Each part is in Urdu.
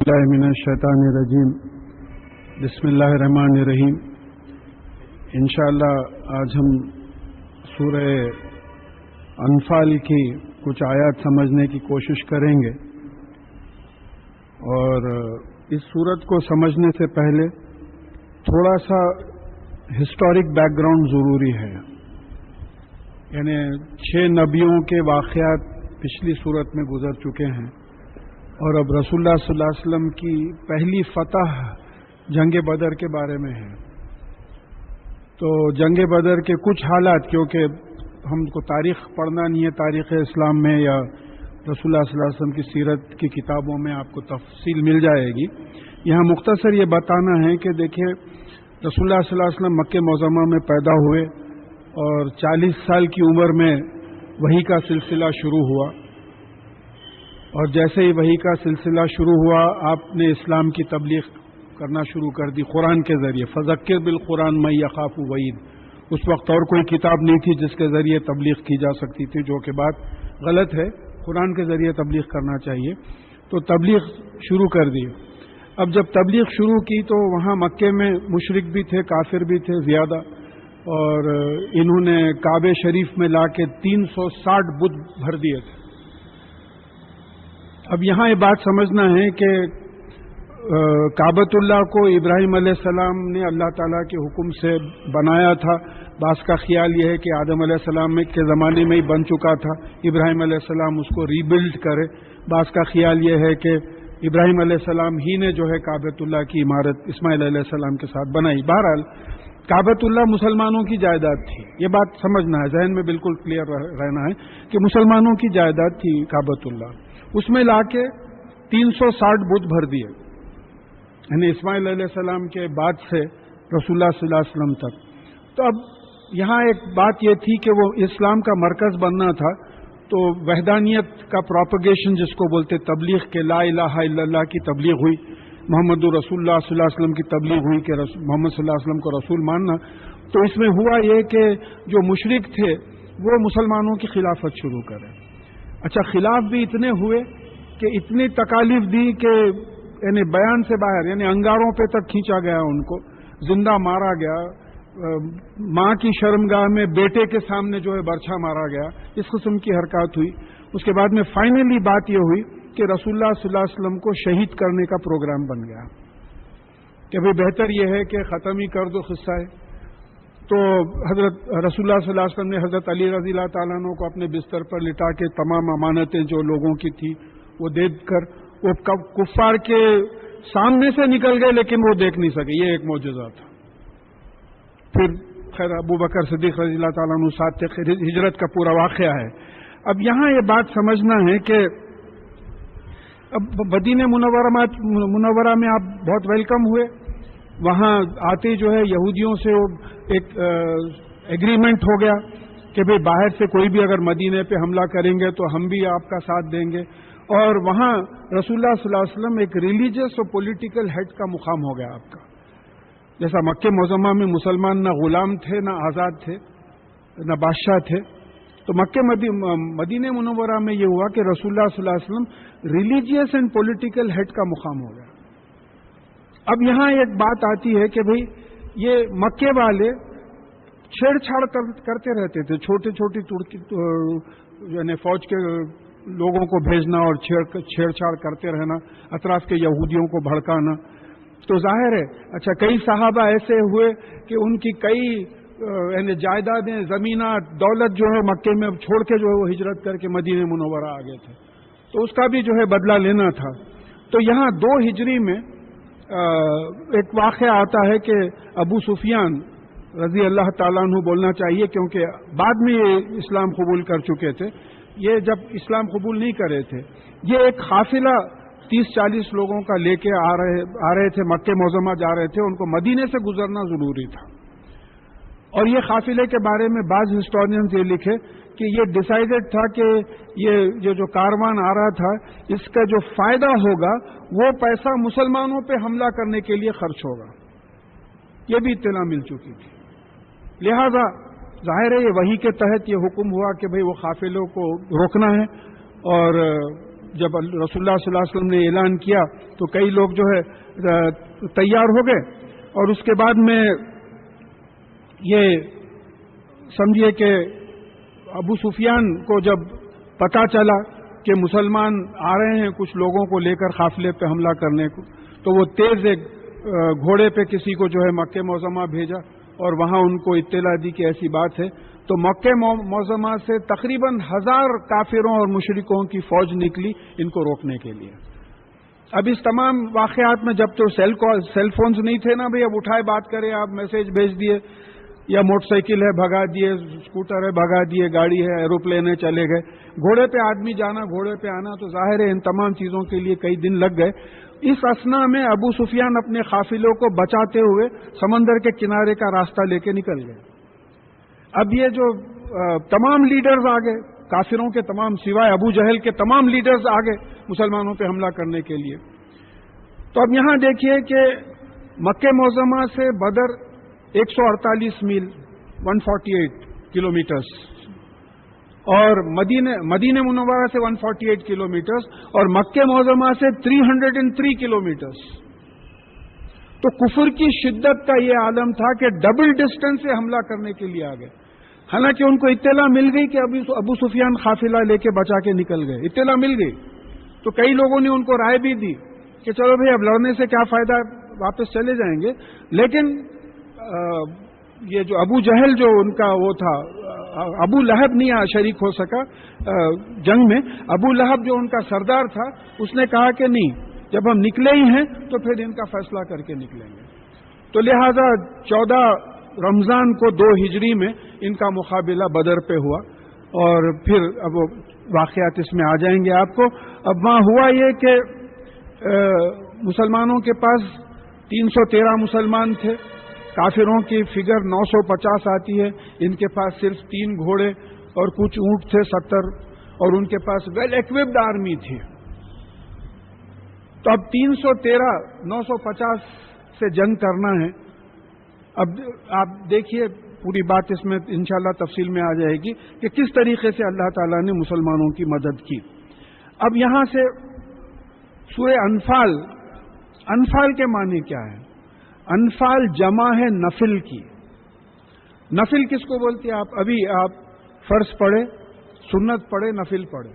اللہ من الشیطان الرجیم بسم اللہ الرحمن الرحیم۔ انشاءاللہ آج ہم سورہ انفال کی کچھ آیات سمجھنے کی کوشش کریں گے، اور اس سورت کو سمجھنے سے پہلے تھوڑا سا ہسٹورک بیک گراؤنڈ ضروری ہے، یعنی 6 نبیوں کے واقعات پچھلی سورت میں گزر چکے ہیں، اور اب رسول اللہ صلی اللہ علیہ وسلم کی پہلی فتح جنگ بدر کے بارے میں ہے۔ تو جنگ بدر کے کچھ حالات، کیونکہ ہم کو تاریخ پڑھنا نہیں ہے، تاریخ اسلام میں یا رسول اللہ صلی اللہ علیہ وسلم کی سیرت کی کتابوں میں آپ کو تفصیل مل جائے گی، یہاں مختصر یہ بتانا ہے کہ دیکھیں رسول اللہ صلی اللہ علیہ وسلم مکہ معظمہ میں پیدا ہوئے، اور 40 سال کی عمر میں وحی کا سلسلہ شروع ہوا، اور جیسے ہی وحی کا سلسلہ شروع ہوا آپ نے اسلام کی تبلیغ کرنا شروع کر دی قرآن کے ذریعے۔ فذکر بالقرآن من یخاف وعید، اس وقت اور کوئی کتاب نہیں تھی جس کے ذریعے تبلیغ کی جا سکتی تھی، جو کہ بات غلط ہے، قرآن کے ذریعے تبلیغ کرنا چاہیے۔ تو تبلیغ شروع کر دی۔ اب جب تبلیغ شروع کی تو وہاں مکے میں مشرک بھی تھے، کافر بھی تھے زیادہ، اور انہوں نے کعبہ شریف میں لا کے 360 بت بھر دیے تھے۔ اب یہاں یہ بات سمجھنا ہے کہ کعبۃ اللہ کو ابراہیم علیہ السلام نے اللہ تعالیٰ کے حکم سے بنایا تھا۔ بعض کا خیال یہ ہے کہ آدم علیہ السلام کے زمانے میں ہی بن چکا تھا، ابراہیم علیہ السلام اس کو ری بلڈ کرے۔ بعض کا خیال یہ ہے کہ ابراہیم علیہ السلام ہی نے جو ہے کعبۃ اللہ کی عمارت اسماعیل علیہ السلام کے ساتھ بنائی۔ بہرحال کعبۃ اللہ مسلمانوں کی جائیداد تھی، یہ بات سمجھنا ہے، ذہن میں بالکل کلیئر رہنا ہے کہ مسلمانوں کی جائیداد تھی کعبۃ اللہ۔ اس میں لا کے 360 بت بھر دیے، یعنی اسماعیل علیہ السلام کے بعد سے رسول اللہ صلی اللہ علیہ وسلم تک۔ تو اب یہاں ایک بات یہ تھی کہ وہ اسلام کا مرکز بننا تھا، تو وحدانیت کا پروپیگیشن جس کو بولتے تبلیغ کے، لا الہ الا اللہ کی تبلیغ ہوئی، محمد رسول اللہ صلی اللہ علیہ وسلم کی تبلیغ ہوئی کہ محمد صلی اللہ علیہ وسلم کو رسول ماننا۔ تو اس میں ہوا یہ کہ جو مشرک تھے وہ مسلمانوں کی خلافت شروع کرے۔ اچھا، خلاف بھی اتنے ہوئے کہ اتنی تکالیف دی کہ یعنی بیان سے باہر، یعنی انگاروں پہ تک کھینچا گیا، ان کو زندہ مارا گیا، ماں کی شرمگاہ میں بیٹے کے سامنے جو ہے برچھا مارا گیا، اس قسم کی حرکات ہوئی۔ اس کے بعد میں فائنلی بات یہ ہوئی کہ رسول اللہ صلی اللہ علیہ وسلم کو شہید کرنے کا پروگرام بن گیا کہ بھئی بہتر یہ ہے کہ ختم ہی کر دو قصہ ہے۔ تو حضرت رسول اللہ صلی اللہ علیہ وسلم نے حضرت علی رضی اللہ تعالیٰ عنہ کو اپنے بستر پر لٹا کے تمام امانتیں جو لوگوں کی تھی وہ دے کر وہ کفار کے سامنے سے نکل گئے، لیکن وہ دیکھ نہیں سکے، یہ ایک معجزہ تھا۔ پھر خیر ابو بکر صدیق رضی اللہ تعالیٰ عنہ ساتھ تھے، ہجرت کا پورا واقعہ ہے۔ اب یہاں یہ بات سمجھنا ہے کہ اب مدینہ منورہ میں آپ بہت ویلکم ہوئے، وہاں آتے جو ہے یہودیوں سے ایک ایگریمنٹ ہو گیا کہ بھئی باہر سے کوئی بھی اگر مدینے پہ حملہ کریں گے تو ہم بھی آپ کا ساتھ دیں گے، اور وہاں رسول اللہ صلی اللہ علیہ وسلم ایک ریلیجس اور پولیٹیکل ہیڈ کا مقام ہو گیا آپ کا۔ جیسا مکہ معظمہ میں مسلمان نہ غلام تھے، نہ آزاد تھے، نہ بادشاہ تھے، تو مکہ مدینہ منورہ میں یہ ہوا کہ رسول اللہ صلی اللہ علیہ وسلم ریلیجیس اینڈ پولیٹیکل ہیڈ کا مقام ہو گیا۔ اب یہاں ایک بات آتی ہے کہ بھئی یہ مکے والے چھیڑ چھاڑ کرتے رہتے تھے، چھوٹی چھوٹی یعنی فوج کے لوگوں کو بھیجنا اور چھیڑ چھاڑ کرتے رہنا، اطراف کے یہودیوں کو بھڑکانا۔ تو ظاہر ہے اچھا کئی صحابہ ایسے ہوئے کہ ان کی کئی یعنی جائیدادیں، زمینات، دولت جو ہے مکے میں چھوڑ کے جو ہے وہ ہجرت کر کے مدینہ منورہ آ گئے تھے، تو اس کا بھی جو ہے بدلہ لینا تھا۔ تو یہاں 2 ہجری میں ایک واقعہ آتا ہے کہ ابو سفیان رضی اللہ تعالیٰ عنہ بولنا چاہیے کیونکہ بعد میں یہ اسلام قبول کر چکے تھے، یہ جب اسلام قبول نہیں کرے تھے، یہ ایک قافلہ 30-40 لوگوں کا لے کے آ رہے تھے، مکہ معظمہ جا رہے تھے، ان کو مدینے سے گزرنا ضروری تھا۔ اور یہ قافلے کے بارے میں بعض ہسٹورینز یہ لکھے کہ یہ ڈیسائیڈڈ تھا کہ یہ جو کاروان آ رہا تھا اس کا جو فائدہ ہوگا وہ پیسہ مسلمانوں پہ حملہ کرنے کے لیے خرچ ہوگا، یہ بھی اطلاع مل چکی تھی۔ لہذا ظاہر ہے یہ وحی کے تحت یہ حکم ہوا کہ بھئی وہ قافلوں کو روکنا ہے، اور جب رسول اللہ صلی اللہ علیہ وسلم نے اعلان کیا تو کئی لوگ جو ہے تیار ہو گئے، اور اس کے بعد میں یہ سمجھیے کہ ابو سفیان کو جب پتہ چلا کہ مسلمان آ رہے ہیں کچھ لوگوں کو لے کر قافلے پہ حملہ کرنے کو، تو وہ تیز ایک گھوڑے پہ کسی کو جو ہے مکہ معظمہ بھیجا اور وہاں ان کو اطلاع دی کہ ایسی بات ہے. تو مکہ معظمہ سے تقریباً 1000 کافروں اور مشرکوں کی فوج نکلی ان کو روکنے کے لیے. اب اس تمام واقعات میں جب تو سیل فونز نہیں تھے نا بھئی، اب اٹھائے بات کریں، آپ میسج بھیج دیے، یا موٹر سائیکل ہے بھگا دیے، اسکوٹر ہے بھگا دیے، گاڑی ہے، ایروپلین ہے چلے گئے. گھوڑے پہ آدمی جانا، گھوڑے پہ آنا، تو ظاہر ہے ان تمام چیزوں کے لیے کئی دن لگ گئے. اس اثنا میں ابو سفیان اپنے قافلوں کو بچاتے ہوئے سمندر کے کنارے کا راستہ لے کے نکل گئے. اب یہ جو تمام لیڈرز آ گئے، کافروں کے تمام سوائے ابو جہل کے تمام لیڈرز آ گئے مسلمانوں پہ حملہ کرنے کے لیے. تو اب یہاں دیکھیے کہ مکہ معظمہ سے بدر 148 میل 148 کلومیٹرز، اور مدینہ منورہ سے 148 کلومیٹرز، اور مکہ معظمہ سے 303 کلومیٹرز. تو کفر کی شدت کا یہ عالم تھا کہ ڈبل ڈسٹینس سے حملہ کرنے کے لیے آ گئے. حالانکہ ان کو اطلاع مل گئی کہ ابو سفیان قافلہ لے کے بچا کے نکل گئے، اطلاع مل گئی. تو کئی لوگوں نے ان کو رائے بھی دی کہ چلو بھئی اب لڑنے سے کیا فائدہ، واپس چلے جائیں گے. لیکن یہ جو ابو جہل جو ان کا وہ تھا، ابو لہب نہیں شریک ہو سکا جنگ میں. ابو لہب جو ان کا سردار تھا، اس نے کہا کہ نہیں، جب ہم نکلے ہی ہیں تو پھر ان کا فیصلہ کر کے نکلیں گے. تو لہذا 14 رمضان کو 2 ہجری میں ان کا مقابلہ بدر پہ ہوا، اور پھر اب واقعات اس میں آ جائیں گے آپ کو. اب وہاں ہوا یہ کہ مسلمانوں کے پاس 313 مسلمان تھے، کافروں کی فگر 950 آتی ہے. ان کے پاس صرف 3 گھوڑے اور کچھ اونٹ تھے 70، اور ان کے پاس ویل ایکوپڈ آرمی تھی. تو اب 313 950 سے جنگ کرنا ہے. اب آپ دیکھیے پوری بات اس میں انشاءاللہ تفصیل میں آ جائے گی کہ کس طریقے سے اللہ تعالیٰ نے مسلمانوں کی مدد کی. اب یہاں سے سورہ انفال، انفال کے معنی کیا ہے؟ انفال جمع ہے نفل کی. نفل کس کو بولتے ہیں؟ ابھی آپ فرض پڑھے، سنت پڑھے، نفل پڑھے.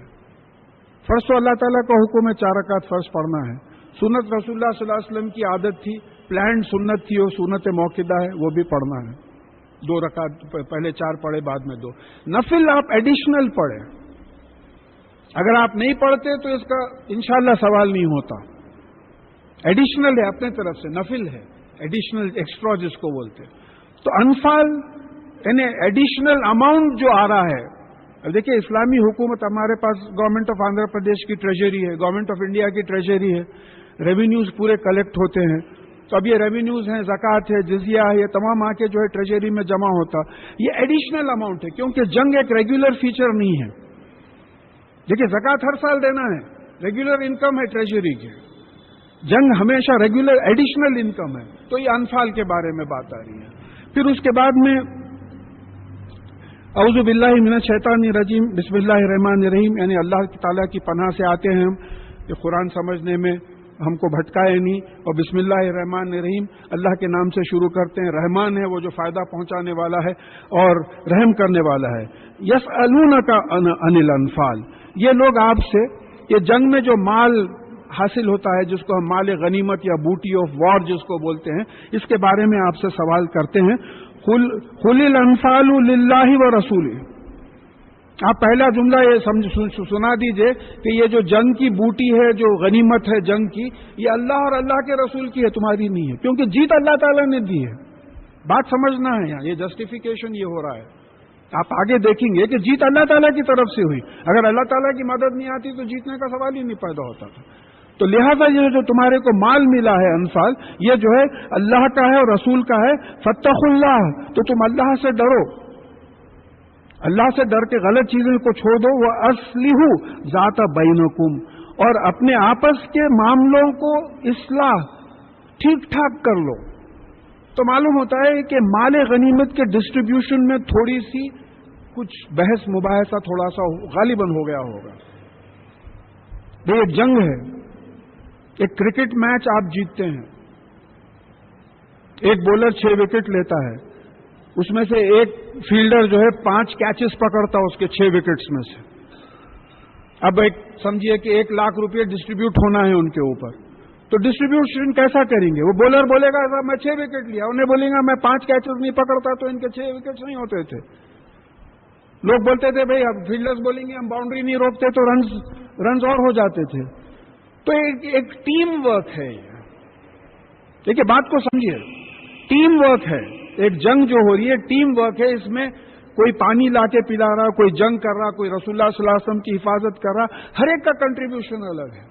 فرض تو اللہ تعالیٰ کا حکم ہے 4 رکعت فرض پڑھنا ہے. سنت رسول اللہ صلی اللہ علیہ وسلم کی عادت تھی، پلانڈ سنت تھی، وہ سنت موقدہ ہے، وہ بھی پڑھنا ہے. 2 رکعت پہلے 4 پڑھے، بعد میں 2. نفل آپ ایڈیشنل پڑھے. اگر آپ نہیں پڑھتے تو اس کا انشاءاللہ سوال نہیں ہوتا. ایڈیشنل ہے، اپنے طرف سے نفل ہے، ایڈیشنل ایکسٹرا جس کو بولتے. تو انفال یعنی ایڈیشنل اماؤنٹ جو آ رہا ہے. اب دیکھیے اسلامی حکومت، ہمارے پاس گورنمنٹ آف آندھرا پردیش کی ٹریجری ہے، گورنمنٹ آف انڈیا کی ٹریجری ہے، ریونیوز پورے کلیکٹ ہوتے ہیں. تو اب یہ ریونیوز ہیں، زکوٰۃ ہے، جزیہ ہے، یہ تمام آ کے جو ہے ٹریجری میں جمع ہوتا. یہ ایڈیشنل اماؤنٹ ہے، کیونکہ جنگ ایک ریگولر فیچر نہیں ہے. دیکھیے زکوٰۃ ہر سال دینا ہے، ریگولر انکم ہے ٹریجری کی. جنگ ہمیشہ ریگولر ایڈیشنل انکم ہے. تو یہ انفال کے بارے میں بات آ رہی ہے. پھر اس کے بعد میں اعوذ باللہ من الشیطان الرجیم، بسم اللہ الرحمن الرحیم، یعنی اللہ تعالیٰ کی پناہ سے آتے ہیں ہم. یہ قرآن سمجھنے میں ہم کو بھٹکائے نہیں. اور بسم اللہ الرحمن الرحیم اللہ کے نام سے شروع کرتے ہیں. رحمان ہے وہ جو فائدہ پہنچانے والا ہے اور رحم کرنے والا ہے. یسألونک عن الانفال، یہ لوگ آپ سے یہ جنگ میں جو مال حاصل ہوتا ہے، جس کو ہم مال غنیمت یا بوٹی آف وار جس کو بولتے ہیں، اس کے بارے میں آپ سے سوال کرتے ہیں. قل الانفال للہ و رسولہ. آپ پہلا جملہ یہ سنا دیجئے کہ یہ جو جنگ کی بوٹی ہے، جو غنیمت ہے جنگ کی، یہ اللہ اور اللہ کے رسول کی ہے، تمہاری نہیں ہے، کیونکہ جیت اللہ تعالیٰ نے دی ہے. بات سمجھنا ہے یہاں، یہ جسٹیفیکیشن یہ ہو رہا ہے. آپ آگے دیکھیں گے کہ جیت اللہ تعالیٰ کی طرف سے ہوئی. اگر اللہ تعالیٰ کی مدد نہیں آتی تو جیتنے کا سوال ہی نہیں پیدا ہوتا تھا. تو لہذا یہ جو تمہارے کو مال ملا ہے انفال، یہ جو ہے اللہ کا ہے اور رسول کا ہے. فاتقوا اللہ، تو تم اللہ سے ڈرو، اللہ سے ڈر کے غلط چیزوں کو چھوڑ دو. وَأَصْلِحُوا ذَاتَ بَيْنَكُمْ، اور اپنے آپس کے معاملوں کو اصلاح ٹھیک ٹھاک کر لو. تو معلوم ہوتا ہے کہ مال غنیمت کے ڈسٹریبیوشن میں تھوڑی سی کچھ بحث مباحثہ تھوڑا سا غالباً ہو گیا ہوگا. بھئی ایک جنگ ہے، ایک کرکٹ میچ آپ جیتتے ہیں، ایک بولر 6 وکٹ لیتا ہے، اس میں سے ایک فیلڈر جو ہے 5 کیچز پکڑتا ہے اس کے 6 وکٹس میں سے. اب ایک سمجھیے کہ 1 لاکھ روپے ڈسٹریبیوٹ ہونا ہے ان کے اوپر، تو ڈسٹریبیوشن کیسا کریں گے؟ وہ بولر بولے گا صاحب میں 6 وکٹ لیا، انہیں بولیں گا میں 5 کیچز نہیں پکڑتا تو ان کے 6 وکٹس نہیں ہوتے تھے. لوگ بولتے تھے بھائی اب فیلڈرز بولیں گے ہم باؤنڈری نہیں روکتے تو رنز اور ہو جاتے تھے. تو ایک ٹیم ورک ہے. دیکھیے بات کو سمجھیے، ٹیم ورک ہے. ایک جنگ جو ہو رہی ہے ٹیم ورک ہے. اس میں کوئی پانی لا کے پلا رہا، کوئی جنگ کر رہا، کوئی رسول اللہ صلی اللہ علیہ وسلم کی حفاظت کر رہا، ہر ایک کا کنٹریبیوشن الگ ہے.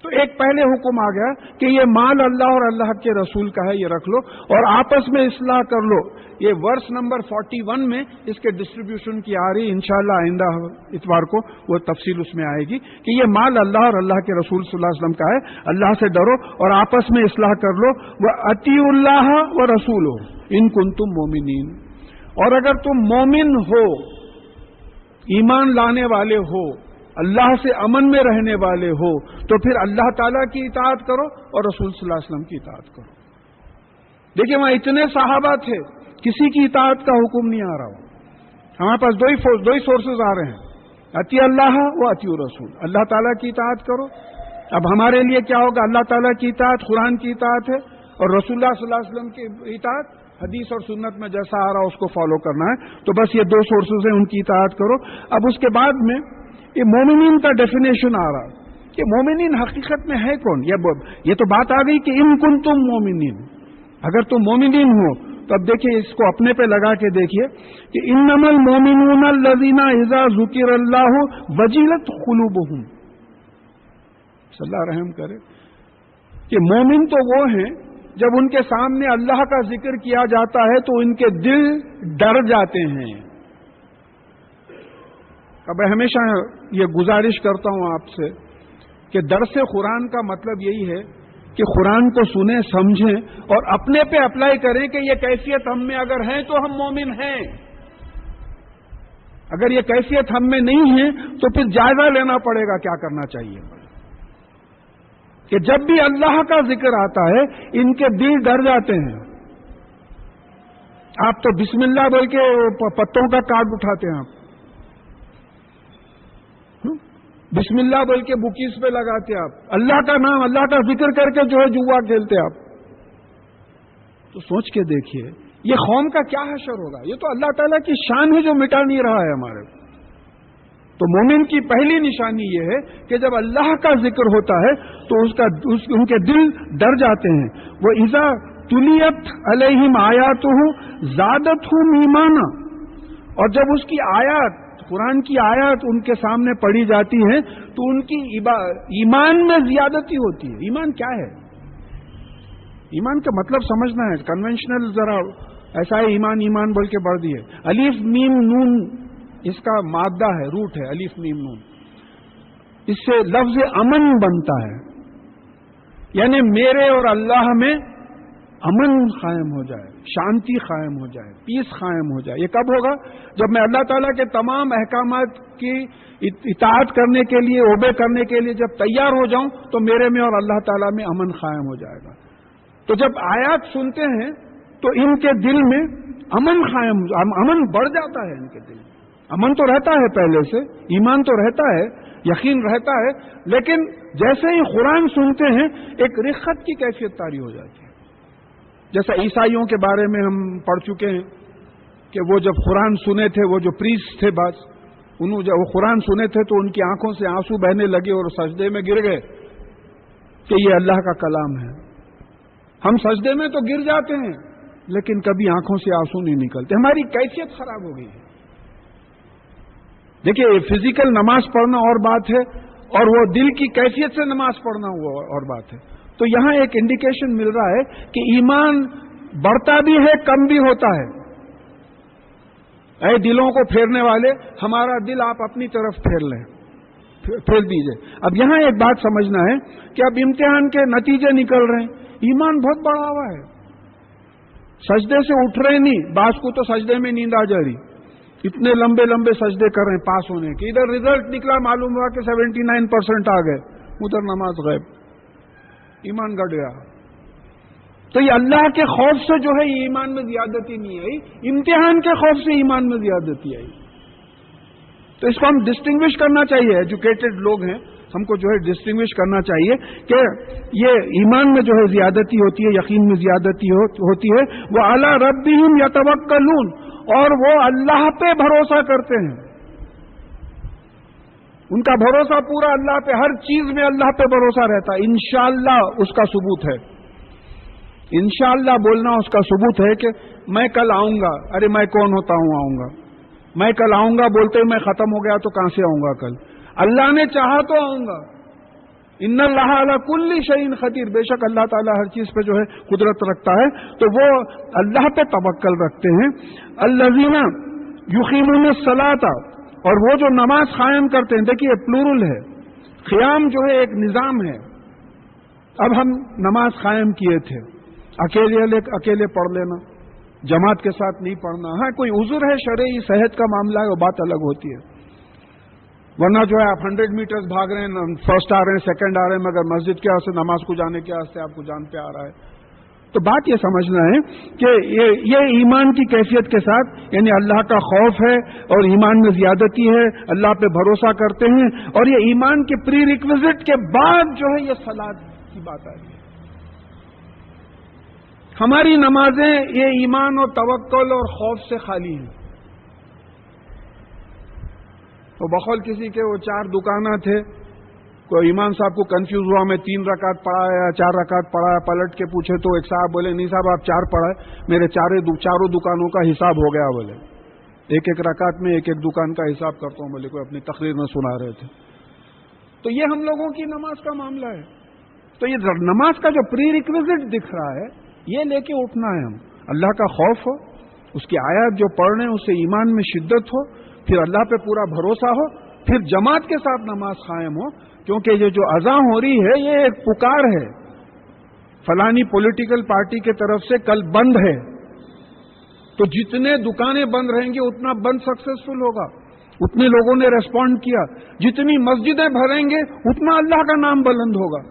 تو ایک پہلے حکم آ گیا کہ یہ مال اللہ اور اللہ کے رسول کا ہے، یہ رکھ لو اور آپس میں اصلاح کر لو. یہ ورس نمبر 41 میں اس کے ڈسٹریبیوشن کی آ رہی، انشاءاللہ آئندہ اتوار کو وہ تفصیل اس میں آئے گی کہ یہ مال اللہ اور اللہ کے رسول صلی اللہ علیہ وسلم کا ہے. اللہ سے ڈرو اور آپس میں اصلاح کر لو. وَأَطِیعُوا اللَّهَ وَرَسُولَهُ إِن كُنتُم مُؤْمِنِینَ. اور اگر تم مومن ہو، ایمان لانے والے ہو، اللہ سے امن میں رہنے والے ہو، تو پھر اللہ تعالیٰ کی اطاعت کرو اور رسول صلی اللہ علیہ وسلم کی اطاعت کرو. دیکھیں وہاں اتنے صحابہ تھے، کسی کی اطاعت کا حکم نہیں آ رہا. ہمارے پاس دو ہی سورسز آ رہے ہیں، اطیع اللہ و اطیع رسول. اللہ تعالیٰ کی اطاعت کرو. اب ہمارے لیے کیا ہوگا؟ اللہ تعالیٰ کی اطاعت قرآن کی اطاعت ہے اور رسول اللہ صلی اللہ علیہ وسلم کی اطاعت حدیث اور سنت میں جیسا آ رہا اس کو فالو کرنا ہے. تو بس یہ 2 سورسز ہیں، ان کی اطاعت کرو. اب اس کے بعد میں یہ مومنین کا ڈیفینیشن آ رہا کہ مومنین حقیقت میں ہے کون. یہ تو بات آ گئی کہ ان کنتم مومنین، اگر تم مومنین ہو تو اب دیکھیے اس کو اپنے پہ لگا کے دیکھیے کہ انما المومنون الذین اذا ذکر اللہ وجلت قلوبہم. صلی اللہ رحم کرے کہ مومن تو وہ ہیں جب ان کے سامنے اللہ کا ذکر کیا جاتا ہے تو ان کے دل ڈر جاتے ہیں. اب ہمیشہ یہ گزارش کرتا ہوں آپ سے کہ درس قرآن کا مطلب یہی ہے کہ قرآن کو سنیں، سمجھیں اور اپنے پہ اپلائی کریں کہ یہ کیفیت ہم میں اگر ہے تو ہم مومن ہیں. اگر یہ کیفیت ہم میں نہیں ہے تو پھر جائزہ لینا پڑے گا کیا کرنا چاہیے. کہ جب بھی اللہ کا ذکر آتا ہے ان کے دل ڈر جاتے ہیں. آپ تو بسم اللہ بول کے پتوں کا کارڈ اٹھاتے ہیں، آپ بسم اللہ بول کے بکیز پہ لگاتے، آپ اللہ کا نام اللہ کا ذکر کر کے جو ہے جوا کھیلتے آپ. تو سوچ کے دیکھیے یہ قوم کا کیا حشر ہوگا. یہ تو اللہ تعالیٰ کی شان ہے جو مٹا نہیں رہا ہے ہمارے. تو مومن کی پہلی نشانی یہ ہے کہ جب اللہ کا ذکر ہوتا ہے تو ان کے دل ڈر جاتے ہیں. وہ اذا تلیت علیہم آیاتہ زادتہم ایمانا. اور جب اس کی آیات، قرآن کی آیات ان کے سامنے پڑھی جاتی ہیں تو ان کی ایمان میں زیادتی ہوتی ہے. ایمان کیا ہے؟ ایمان کا مطلب سمجھنا ہے. کنونشنل ذرا ایسا ہے ایمان بول کے پڑھ دیے. الف میم نون اس کا مادہ ہے، روٹ ہے الف میم نون. اس سے لفظ امن بنتا ہے، یعنی میرے اور اللہ میں امن قائم ہو جائے، شانتی قائم ہو جائے، پیس قائم ہو جائے. یہ کب ہوگا؟ جب میں اللہ تعالیٰ کے تمام احکامات کی اطاعت کرنے کے لیے، اوبے کرنے کے لیے جب تیار ہو جاؤں تو میرے میں اور اللہ تعالیٰ میں امن قائم ہو جائے گا. تو جب آیات سنتے ہیں تو ان کے دل میں امن بڑھ جاتا ہے. ان کے دل میں امن تو رہتا ہے پہلے سے، ایمان تو رہتا ہے، یقین رہتا ہے، لیکن جیسے ہی قرآن سنتے ہیں ایک رقت کی کیفیت طاری ہو جاتی ہے. جیسا عیسائیوں کے بارے میں ہم پڑھ چکے ہیں کہ وہ جب قرآن سنے تھے، وہ جو پریسٹ تھے بعض، انہوں جب وہ قرآن سنے تھے تو ان کی آنکھوں سے آنسو بہنے لگے اور سجدے میں گر گئے کہ یہ اللہ کا کلام ہے. ہم سجدے میں تو گر جاتے ہیں لیکن کبھی آنکھوں سے آنسو نہیں نکلتے. ہماری کیفیت خراب ہو گئی ہے. دیکھیے فزیکل نماز پڑھنا اور بات ہے اور وہ دل کی کیفیت سے نماز پڑھنا وہ اور بات ہے. تو یہاں ایک انڈیکیشن مل رہا ہے کہ ایمان بڑھتا بھی ہے، کم بھی ہوتا ہے. اے دلوں کو پھیرنے والے، ہمارا دل آپ اپنی طرف پھیر دیجئے. اب یہاں ایک بات سمجھنا ہے کہ اب امتحان کے نتیجے نکل رہے ہیں. ایمان بہت بڑا ہوا ہے، سجدے سے اٹھ رہے نہیں. بعض کو تو سجدے میں نیند آ جا رہی. اتنے لمبے لمبے سجدے کر رہے ہیں پاس ہونے کے، ادھر رزلٹ نکلا معلوم ہوا کہ 79% آ گئے، ادھر نماز غائب، ایمان گڑ گیا۔ تو یہ اللہ کے خوف سے جو ہے یہ ایمان میں زیادتی نہیں آئی، امتحان کے خوف سے ایمان میں زیادتی آئی۔ تو اس کو ہم ڈسٹنگوش کرنا چاہیے، ایجوکیٹڈ لوگ ہیں، ہم کو جو ہے ڈسٹنگوش کرنا چاہیے کہ یہ ایمان میں جو ہے زیادتی ہوتی ہے، یقین میں زیادتی ہوتی ہے۔ وہ علی ربہم یتوکلون، اور وہ اللہ پہ بھروسہ کرتے ہیں، ان کا بھروسہ پورا اللہ پہ، ہر چیز میں اللہ پہ بھروسہ رہتا ہے۔ انشاءاللہ اس کا ثبوت ہے، انشاءاللہ بولنا اس کا ثبوت ہے کہ میں کل آؤں گا، ارے میں کون ہوتا ہوں آؤں گا، میں کل آؤں گا بولتے میں ختم ہو گیا تو کہاں سے آؤں گا کل، اللہ نے چاہا تو آؤں گا۔ ان اللہ علی کل شیء قدیر، بے شک اللہ تعالیٰ ہر چیز پہ جو ہے قدرت رکھتا ہے، تو وہ اللہ پہ توکل رکھتے ہیں۔ الذین یقیمون الصلاۃ، اور وہ جو نماز قائم کرتے ہیں، دیکھیے پلورل ہے، قیام جو ہے ایک نظام ہے۔ اب ہم نماز قائم کیے تھے، اکیلے پڑھ لینا، جماعت کے ساتھ نہیں پڑھنا، ہاں کوئی عذر ہے شرعی، صحت کا معاملہ ہے، وہ بات الگ ہوتی ہے، ورنہ جو ہے آپ 100 میٹرز بھاگ رہے ہیں، فرسٹ آ رہے ہیں، سیکنڈ آ رہے ہیں، مگر مسجد کے واسطے نماز کو جانے کے واسطے آپ کو جان پہ آ رہا ہے۔ تو بات یہ سمجھنا ہے کہ یہ ایمان کی کیفیت کے ساتھ، یعنی اللہ کا خوف ہے اور ایمان میں زیادتی ہے، اللہ پہ بھروسہ کرتے ہیں، اور یہ ایمان کے پری ریکویزٹ کے بعد جو ہے یہ صلاۃ کی بات آ رہی ہے۔ ہماری نمازیں یہ ایمان اور توکل اور خوف سے خالی ہیں۔ تو بقول کسی کے وہ 4 دکانہ تھے، کوئی امام صاحب کو کنفیوز ہوا میں 3 رکعت پڑھا یا 4 رکعت پڑھا، پلٹ کے پوچھے تو ایک صاحب بولے نہیں صاحب آپ 4 پڑھائے، میرے چاروں دکانوں کا حساب ہو گیا، بولے ایک رکعت میں ایک دکان کا حساب کرتا ہوں، بولے کوئی اپنی تقریر میں سنا رہے تھے۔ تو یہ ہم لوگوں کی نماز کا معاملہ ہے۔ تو یہ نماز کا جو پری ریکویزٹ دکھ رہا ہے یہ لے کے اٹھنا ہے، ہم اللہ کا خوف ہو، اس کی آیات جو پڑھ رہے ہیں اس سے ایمان میں شدت ہو، پھر اللہ پہ پورا بھروسہ ہو، پھر جماعت کے ساتھ نماز قائم ہو، کیونکہ یہ جو اذان ہو رہی ہے یہ ایک پکار ہے، فلانی پولیٹیکل پارٹی کی طرف سے کل بند ہے، تو جتنے دکانیں بند رہیں گے اتنا بند سکسیسفل ہوگا، اتنے لوگوں نے ریسپونڈ کیا، جتنی مسجدیں بھریں گے اتنا اللہ کا نام بلند ہوگا۔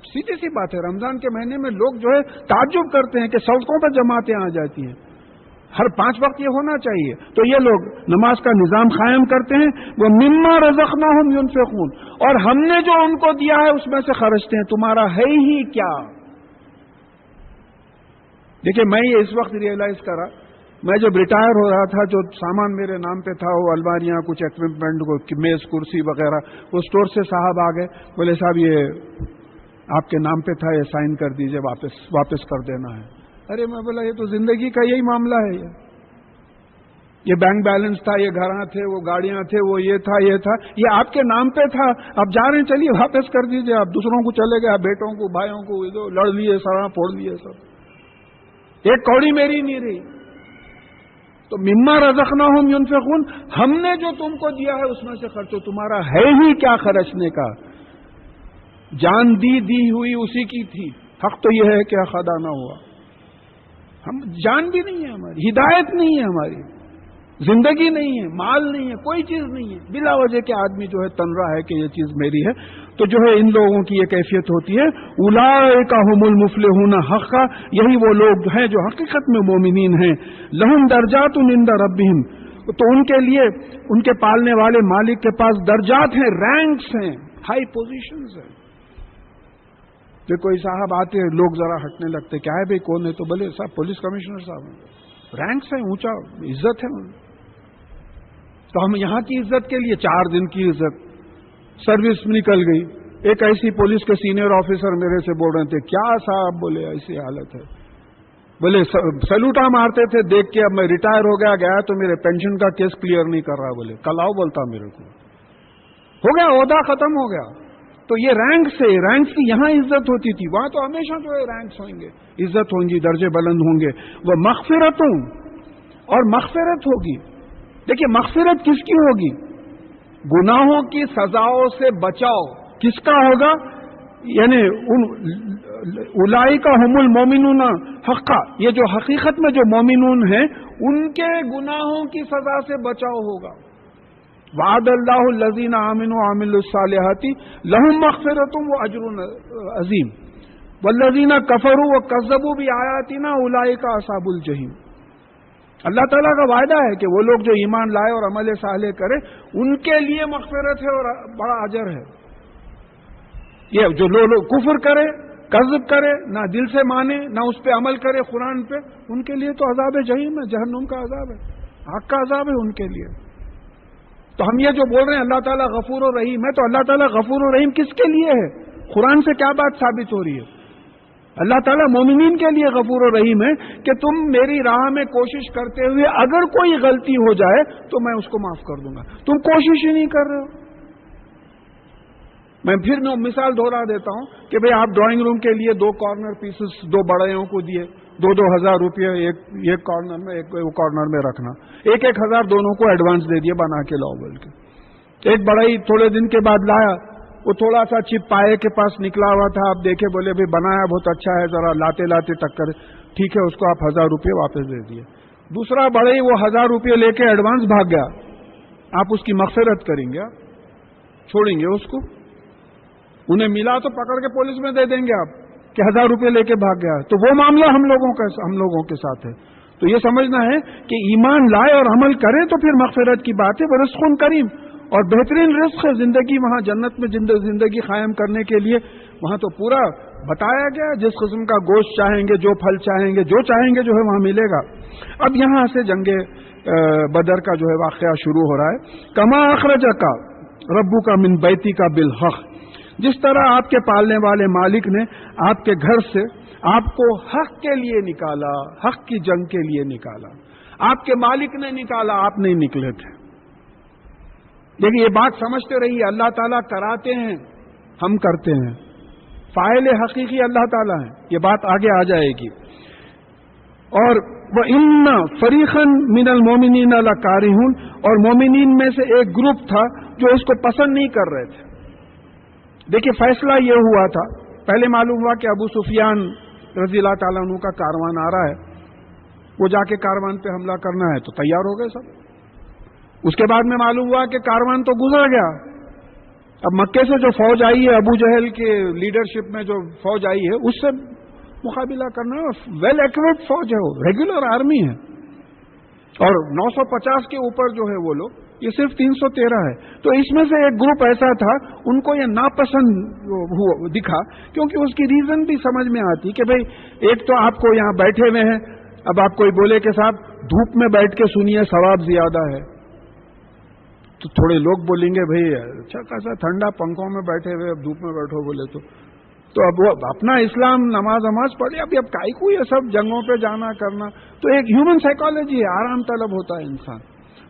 سیدھی سی بات ہے، رمضان کے مہینے میں لوگ جو ہے تعجب کرتے ہیں کہ سڑکوں پر جماعتیں آ جاتی ہیں، ہر 5 وقت یہ ہونا چاہیے۔ تو یہ لوگ نماز کا نظام قائم کرتے ہیں، وہ مما رزقناہم ينفقون، اور ہم نے جو ان کو دیا ہے اس میں سے خرچتے ہیں، تمہارا ہے ہی کیا۔ دیکھیں میں یہ اس وقت ریئلائز کرا، میں جب ریٹائر ہو رہا تھا جو سامان میرے نام پہ تھا، وہ الماریاں، کچھ ایکوپمنٹ، میز کرسی وغیرہ، وہ اسٹور سے صاحب آ گئے، بولے صاحب یہ آپ کے نام پہ تھا، یہ سائن کر دیجئے، واپس کر دینا ہے۔ ارے میں بولا یہ تو زندگی کا یہی معاملہ ہے، یہ بینک بیلنس تھا، یہ گھراں تھے، وہ گاڑیاں تھے، وہ یہ تھا، یہ آپ کے نام پہ تھا، آپ جا رہے ہیں چلیے واپس کر دیجئے، آپ دوسروں کو چلے گئے، بیٹوں کو بھائیوں کو لڑ لیے، سراں پھوڑ لیے، سب ایک کوڑی میری نہیں رہی۔ تو مما رزقناہم ينفقون، ہم نے جو تم کو دیا ہے اس میں سے خرچو، تمہارا ہے ہی کیا خرچنے کا، جان دی ہوئی اسی کی تھی، حق تو یہ ہے کہ حق ادا نہ ہوا، ہم جان بھی نہیں ہے ہماری، ہدایت نہیں ہے ہماری، زندگی نہیں ہے، مال نہیں ہے، کوئی چیز نہیں ہے، بلا وجہ کے آدمی جو ہے تن رہا ہے کہ یہ چیز میری ہے۔ تو جو ہے ان لوگوں کی یہ کیفیت ہوتی ہے، اولئک هم المفلحون حقا، یہی وہ لوگ ہیں جو حقیقت میں مومنین ہیں، لہم درجات عند ربہم، تو ان کے لیے ان کے پالنے والے مالک کے پاس درجات ہیں، رینکس ہیں، ہائی پوزیشنز ہیں۔ پھر کوئی صاحب آتے ہیں، لوگ ذرا ہٹنے لگتے، کیا ہے بھائی کون ہے، تو بولے صاحب پولیس کمشنر صاحب ہیں، رینکس ہیں، اونچا عزت ہے۔ تو ہم یہاں کی عزت کے لیے 4 دن کی عزت، سروس نکل گئی، ایک ایسی پولیس کے سینئر آفیسر میرے سے بول رہے تھے، کیا صاحب، بولے ایسی حالت ہے، بولے سلوٹا مارتے تھے دیکھ کے، اب میں ریٹائر ہو گیا تو میرے پینشن کا کیس کلیئر نہیں کر رہا، بولے کل آؤ بولتا میرے کو، ہو گیا عہدہ ختم ہو گیا۔ تو یہ رینک سے، رینک کی یہاں عزت ہوتی تھی، وہاں تو ہمیشہ جو ہے رینکس ہوئیں گے، عزت ہوں گی، درجے بلند ہوں گے، وہ مغفرتوں، اور مغفرت ہوگی۔ دیکھیے مغفرت کس کی ہوگی؟ گناہوں کی سزاؤں سے بچاؤ کس کا ہوگا؟ یعنی اولئک هم المؤمنون حقا، یہ جو حقیقت میں جو مومنون ہیں ان کے گناہوں کی سزا سے بچاؤ ہوگا. وعد اللہ الذین آمنوا وعملوا الصالحات لہم مغفرۃ واجر عظیم والذین کفروا وکذبوا بآیاتنا اولئک اصحاب الجحیم. اللہ تعالیٰ کا وعدہ ہے کہ وہ لوگ جو ایمان لائے اور عمل صالح کرے ان کے لیے مغفرت ہے اور بڑا اجر ہے. یہ جو لوگ کفر کرے، کذب کرے، نہ دل سے مانے، نہ اس پہ عمل کرے قرآن پہ، ان کے لیے تو عذاب جہنم ہے، جہنم کا عذاب ہے، آگ کا عذاب ہے ان کے لیے. تو ہم یہ جو بول رہے ہیں اللہ تعالیٰ غفور و رحیم ہے، تو اللہ تعالیٰ غفور و رحیم کس کے لیے ہے؟ قرآن سے کیا بات ثابت ہو رہی ہے؟ اللہ تعالیٰ مومنین کے لیے غفور و رحیم ہے کہ تم میری راہ میں کوشش کرتے ہوئے اگر کوئی غلطی ہو جائے تو میں اس کو معاف کر دوں گا. تم کوشش ہی نہیں کر رہے ہو. میں پھر مثال دہرا دیتا ہوں کہ بھئی آپ ڈرائنگ روم کے لیے 2 کارنر پیسز 2 بڑیوں کو دیے، 2,000 روپیہ ایک کارنر میں، ایک کارنر میں رکھنا، 1,000 دونوں کو ایڈوانس دے دیے بنا کے لاؤ بول کے. ایک بڑائی تھوڑے دن کے بعد لایا، وہ تھوڑا سا چپ پائے کے پاس نکلا ہوا تھا، آپ دیکھے بولے بھائی بنایا بہت اچھا ہے، ذرا لاتے لاتے ٹکر، ٹھیک ہے اس کو آپ 1,000 روپے واپس دے دیے. دوسرا بڑائی وہ 1,000 روپے لے کے ایڈوانس بھاگ گیا، آپ اس کی مغفرت کریں گے؟ چھوڑیں گے اس کو؟ انہیں ملا تو پکڑ کے پولیس میں دے دیں گے آپ کہ 1,000 روپے لے کے بھاگ گیا. تو وہ معاملہ ہم لوگوں کے ساتھ ہے. تو یہ سمجھنا ہے کہ ایمان لائے اور عمل کرے تو پھر مغفرت کی بات ہے. رزق کریم اور بہترین رزق ہے زندگی، وہاں جنت میں زندگی قائم کرنے کے لیے وہاں تو پورا بتایا گیا، جس قسم کا گوشت چاہیں گے، جو پھل چاہیں گے، جو چاہیں گے جو ہے وہاں ملے گا. اب یہاں سے جنگ بدر کا جو ہے واقعہ شروع ہو رہا ہے. کما اخرجک ربک من بیتک بالحق، جس طرح آپ کے پالنے والے مالک نے آپ کے گھر سے آپ کو حق کے لیے نکالا، حق کی جنگ کے لیے نکالا. آپ کے مالک نے نکالا، آپ نہیں نکلے تھے. لیکن یہ بات سمجھتے رہیے، اللہ تعالیٰ کراتے ہیں، ہم کرتے ہیں. فاعل حقیقی اللہ تعالیٰ ہیں، یہ بات آگے آ جائے گی. اور وَإِنَّ فَرِيقًا مِنَ الْمُؤْمِنِينَ لَكَارِهُونَ، اور مومنین میں سے ایک گروپ تھا جو اس کو پسند نہیں کر رہے تھے. دیکھیے فیصلہ یہ ہوا تھا، پہلے معلوم ہوا کہ ابو سفیان رضی اللہ تعالیٰ عنہ کا کاروان آ رہا ہے، وہ جا کے کاروان پہ حملہ کرنا ہے تو تیار ہو گئے سب. اس کے بعد میں معلوم ہوا کہ کاروان تو گزر گیا. اب مکے سے جو فوج آئی ہے، ابو جہل کے لیڈرشپ میں جو فوج آئی ہے، اس سے مقابلہ کرنا ہے. ویل ایکوپڈ فوج ہے، وہ ریگولر آرمی ہے، اور 950 کے اوپر جو ہے وہ لوگ، یہ صرف 313 ہے. تو اس میں سے ایک گروپ ایسا تھا، ان کو یہ ناپسند دکھا، کیونکہ اس کی ریزن بھی سمجھ میں آتی کہ بھئی ایک تو آپ کو یہاں بیٹھے ہوئے ہیں، اب آپ کوئی بولے کہ صاحب دھوپ میں بیٹھ کے سنیے ثواب زیادہ ہے، تو تھوڑے لوگ بولیں گے بھئی اچھا خاصا ٹھنڈا پنکھوں میں بیٹھے ہوئے، اب دھوپ میں بیٹھو بولے تو اب وہ اپنا اسلام نماز پڑھے، اب کائی کو یہ سب جنگوں پہ جانا کرنا. تو ایک ہیومن سائیکالوجی ہے، آرام طلب ہوتا ہے انسان.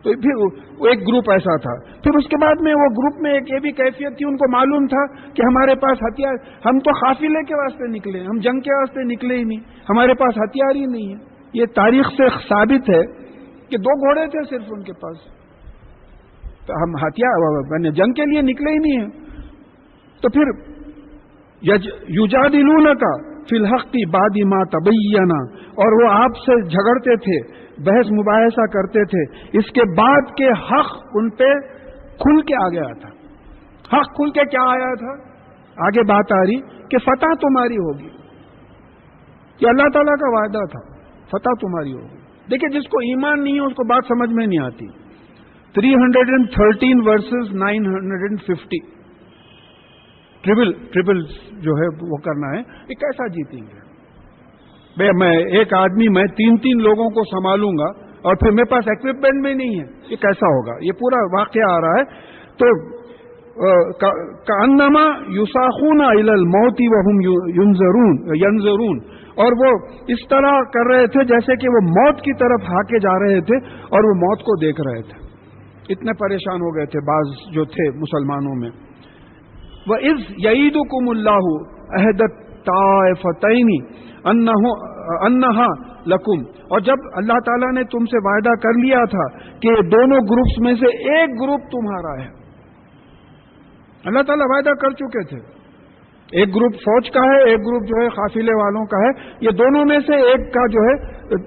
تو پھر وہ ایک گروپ ایسا تھا. پھر اس کے بعد میں وہ گروپ میں ایک یہ بھی کیفیت تھی، ان کو معلوم تھا کہ ہمارے پاس ہتھیار، ہم تو قافلے کے واسطے نکلے، ہم جنگ کے واسطے نکلے ہی نہیں، ہمارے پاس ہتھیار ہی نہیں ہے. یہ تاریخ سے ثابت ہے کہ 2 گھوڑے تھے صرف ان کے پاس، تو ہم ہتھیار جنگ کے لیے نکلے ہی نہیں ہیں. تو پھر یجادلونک فی الحق بعد ما تبین، اور وہ آپ سے جھگڑتے تھے، بحث مباحثہ کرتے تھے اس کے بعد کہ حق ان پہ کھل کے آ گیا تھا. حق کھل کے کیا آیا تھا؟ آگے بات آ رہی کہ فتح تمہاری ہوگی. یہ اللہ تعالیٰ کا وعدہ تھا، فتح تمہاری ہوگی. دیکھیں جس کو ایمان نہیں ہے اس کو بات سمجھ میں نہیں آتی. 313 ورسز 950 ٹریبل جو ہے وہ کرنا ہے. یہ کیسا جیتیں گے بھئی؟ میں ایک آدمی میں 3 لوگوں کو سنبھالوں گا اور پھر میرے پاس ایکوپمنٹ بھی نہیں ہے، یہ کیسا ہوگا؟ یہ پورا واقعہ آ رہا ہے. تو کأنما یساقون الی الموت وهم ینظرون، اور وہ اس طرح کر رہے تھے جیسے کہ وہ موت کی طرف ہاکے جا رہے تھے اور وہ موت کو دیکھ رہے تھے. اتنے پریشان ہو گئے تھے بعض جو تھے مسلمانوں میں. وَإِذْ يَعِيدُكُمُ اللَّهُ عَهْدَ الطَّائِفَتَيْنِ أَنَّهَا لَكُمْ، اور جب اللہ تعالیٰ نے تم سے وعدہ کر لیا تھا کہ دونوں گروپس میں سے ایک گروپ تمہارا ہے. اللہ تعالیٰ وعدہ کر چکے تھے، ایک گروپ فوج کا ہے، ایک گروپ جو ہے قافلے والوں کا ہے. یہ دونوں میں سے ایک کا جو ہے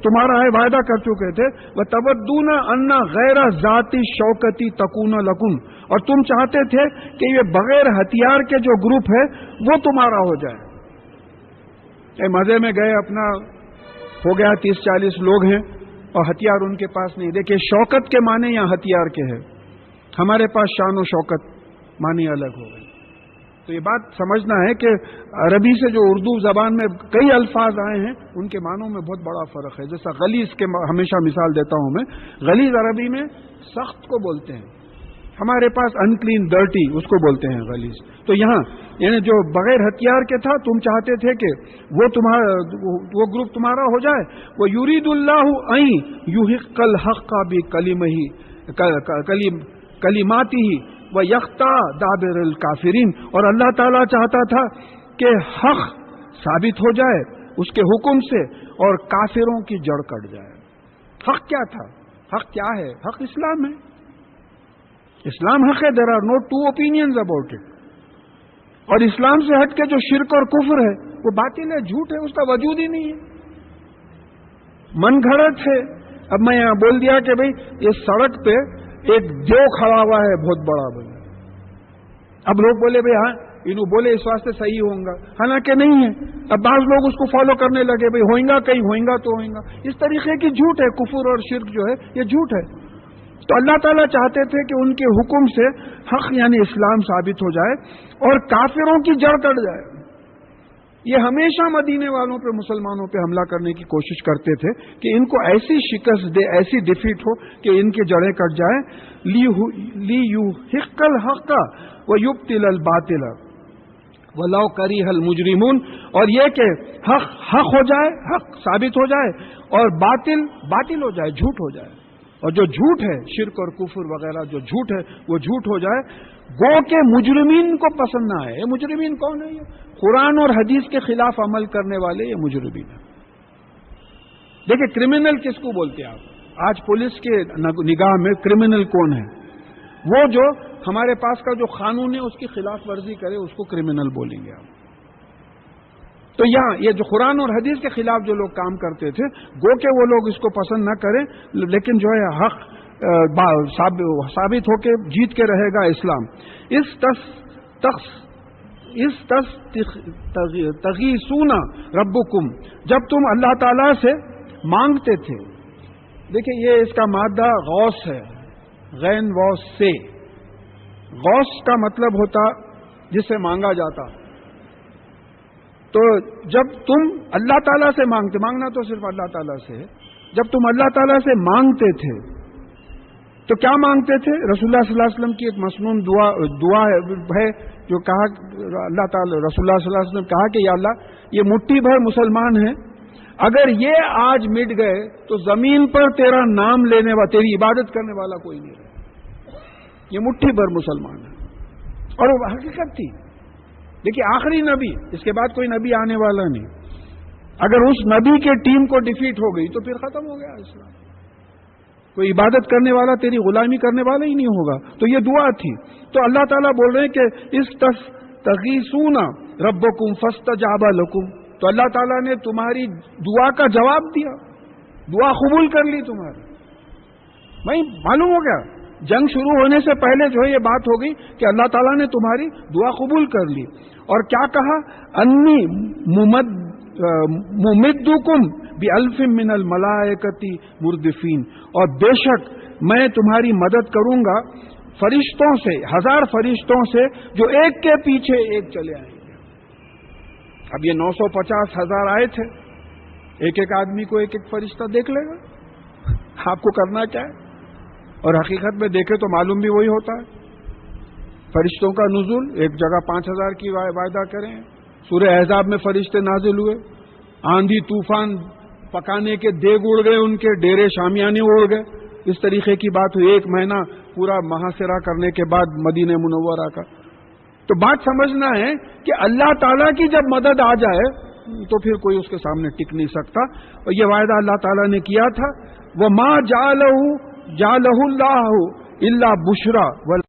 تمہارا ہے وعدہ کر چکے تھے وَتَوَدُّونَ أَنَّ غَيْرَ ذَاتِ الشَّوْكَةِ تَكُونَ لَكُمْ، اور تم چاہتے تھے کہ یہ بغیر ہتھیار کے جو گروپ ہے وہ تمہارا ہو جائے۔ مزے میں گئے، اپنا ہو گیا 30-40 لوگ ہیں اور ہتھیار ان کے پاس نہیں۔ دیکھیے شوکت کے معنی یا ہتھیار کے ہے، ہمارے پاس شان و شوکت معنی الگ ہو گئی۔ تو یہ بات سمجھنا ہے کہ عربی سے جو اردو زبان میں کئی الفاظ آئے ہیں ان کے معنوں میں بہت بڑا فرق ہے۔ جیسا غلیظ کے ہمیشہ مثال دیتا ہوں میں، غلیظ عربی میں سخت کو بولتے ہیں، ہمارے پاس انکلین ڈرٹی اس کو بولتے ہیں غلیظ۔ تو یہاں یعنی جو بغیر ہتھیار کے تھا، تم چاہتے تھے کہ وہ گروپ تمہارا ہو جائے۔ وہ یرید اللہ ان یحق الحق بکلماتہ ویقطع دابر الکافرین، اور اللہ تعالیٰ چاہتا تھا کہ حق ثابت ہو جائے اس کے حکم سے اور کافروں کی جڑ کٹ جائے۔ حق کیا تھا؟ حق کیا ہے؟ حق اسلام ہے، اسلام حق ہے، there are no two opinions about it. اور اسلام سے ہٹ کے جو شرک اور کفر ہے وہ باطل ہے، جھوٹ ہے، اس کا وجود ہی نہیں ہے، من گھڑت ہے۔ اب میں یہاں بول دیا کہ بھئی یہ سڑک پہ ایک دیو کھڑا ہوا ہے بہت بڑا بنا، اب لوگ بولے بھئی ہاں انہوں بولے اس واسطے صحیح ہوں گا، حالانکہ نہیں ہے۔ اب بعض لوگ اس کو فالو کرنے لگے، بھئی ہوئیں گا کہیں ہوئیں گا تو ہوئیں گا۔ اس طریقے کی جھوٹ ہے، کفر اور شرک جو ہے یہ جھوٹ ہے۔ تو اللہ تعالیٰ چاہتے تھے کہ ان کے حکم سے حق یعنی اسلام ثابت ہو جائے اور کافروں کی جڑ کٹ جائے۔ یہ ہمیشہ مدینے والوں پہ، مسلمانوں پہ حملہ کرنے کی کوشش کرتے تھے کہ ان کو ایسی شکست دے، ایسی ڈیفیٹ ہو کہ ان کی جڑیں کٹ جائیں۔ لیحق الحق ویبطل الباطل ولو کرہ المجرمون، اور یہ کہ حق ہو جائے، حق ثابت ہو جائے اور باطل باطل ہو جائے، جھوٹ ہو جائے، اور جو جھوٹ ہے شرک اور کفر وغیرہ جو جھوٹ ہے وہ جھوٹ ہو جائے، گو کہ مجرمین کو پسند نہ آئے۔ یہ مجرمین کون ہے؟ یہ قرآن اور حدیث کے خلاف عمل کرنے والے یہ مجرمین ہیں۔ دیکھیں کرمنل کس کو بولتے ہیں آپ؟ آج پولیس کے نگاہ میں کرمنل کون ہے؟ وہ جو ہمارے پاس کا جو قانون ہے اس کی خلاف ورزی کرے اس کو کرمنل بولیں گے آپ۔ تو یہاں یہ جو قرآن اور حدیث کے خلاف جو لوگ کام کرتے تھے، گو کہ وہ لوگ اس کو پسند نہ کریں، لیکن جو ہے حق ثابت ہو کے جیت کے رہے گا اسلام۔ تغیثون ربکم، جب تم اللہ تعالیٰ سے مانگتے تھے۔ دیکھیں یہ اس کا مادہ غوث ہے، غین واس سے، غوث کا مطلب ہوتا جسے مانگا جاتا۔ تو جب تم اللہ تعالیٰ سے مانگتے، مانگنا تو صرف اللہ تعالیٰ سے ہے، جب تم اللہ تعالیٰ سے مانگتے تھے تو کیا مانگتے تھے؟ رسول اللہ صلی اللہ علیہ وسلم کی ایک مسنون دعا ہے جو کہا اللہ تعالیٰ، رسول اللہ صلی اللہ علیہ وسلم کہا کہ یا اللہ یہ مٹھی بھر مسلمان ہیں، اگر یہ آج مٹ گئے تو زمین پر تیرا نام لینے والا، تیری عبادت کرنے والا کوئی نہیں رہے۔ یہ مٹھی بھر مسلمان ہے، اور وہ حقیقت تھی۔ دیکھیے آخری نبی، اس کے بعد کوئی نبی آنے والا نہیں، اگر اس نبی کے ٹیم کو ڈیفیٹ ہو گئی تو پھر ختم ہو گیا اسلام، کوئی عبادت کرنے والا تیری غلامی کرنے والا ہی نہیں ہوگا۔ تو یہ دعا تھی۔ تو اللہ تعالیٰ بول رہے ہیں کہ تغیثون ربکم فاستجاب لکم، تو اللہ تعالیٰ نے تمہاری دعا کا جواب دیا، دعا قبول کر لی تمہاری۔ بھائی معلوم ہو گیا جنگ شروع ہونے سے پہلے جو ہے یہ بات ہو گئی کہ اللہ تعالیٰ نے تمہاری دعا قبول کر لی، اور کیا کہا؟ انی ممدکم بِأَلْفٍ مِّنَ الْمَلَائِكَةِ مُرْدِفِينَ، اور بے شک میں تمہاری مدد کروں گا فرشتوں سے، 1000 فرشتوں سے جو ایک کے پیچھے ایک چلے آئیں گے۔ اب یہ 950,000 آئے تھے، ایک ایک آدمی کو ایک ایک فرشتہ دیکھ لے گا، آپ کو کرنا کیا ہے؟ اور حقیقت میں دیکھے تو معلوم بھی وہی ہوتا ہے۔ فرشتوں کا نزول ایک جگہ 5000 کی وعدہ کریں، سورہ احزاب میں فرشتے نازل ہوئے، آندھی طوفان پکانے کے دیگ اڑ گئے، ان کے ڈیرے شامیانے اڑ گئے، اس طریقے کی بات ہوئی۔ 1 مہینہ پورا محاصرہ کرنے کے بعد مدینہ منورہ کا۔ تو بات سمجھنا ہے کہ اللہ تعالیٰ کی جب مدد آ جائے تو پھر کوئی اس کے سامنے ٹک نہیں سکتا، اور یہ وعدہ اللہ تعالیٰ نے کیا تھا۔ وَمَا جَعَلَهُ اللَّهُ إِلَّا بُشْرَى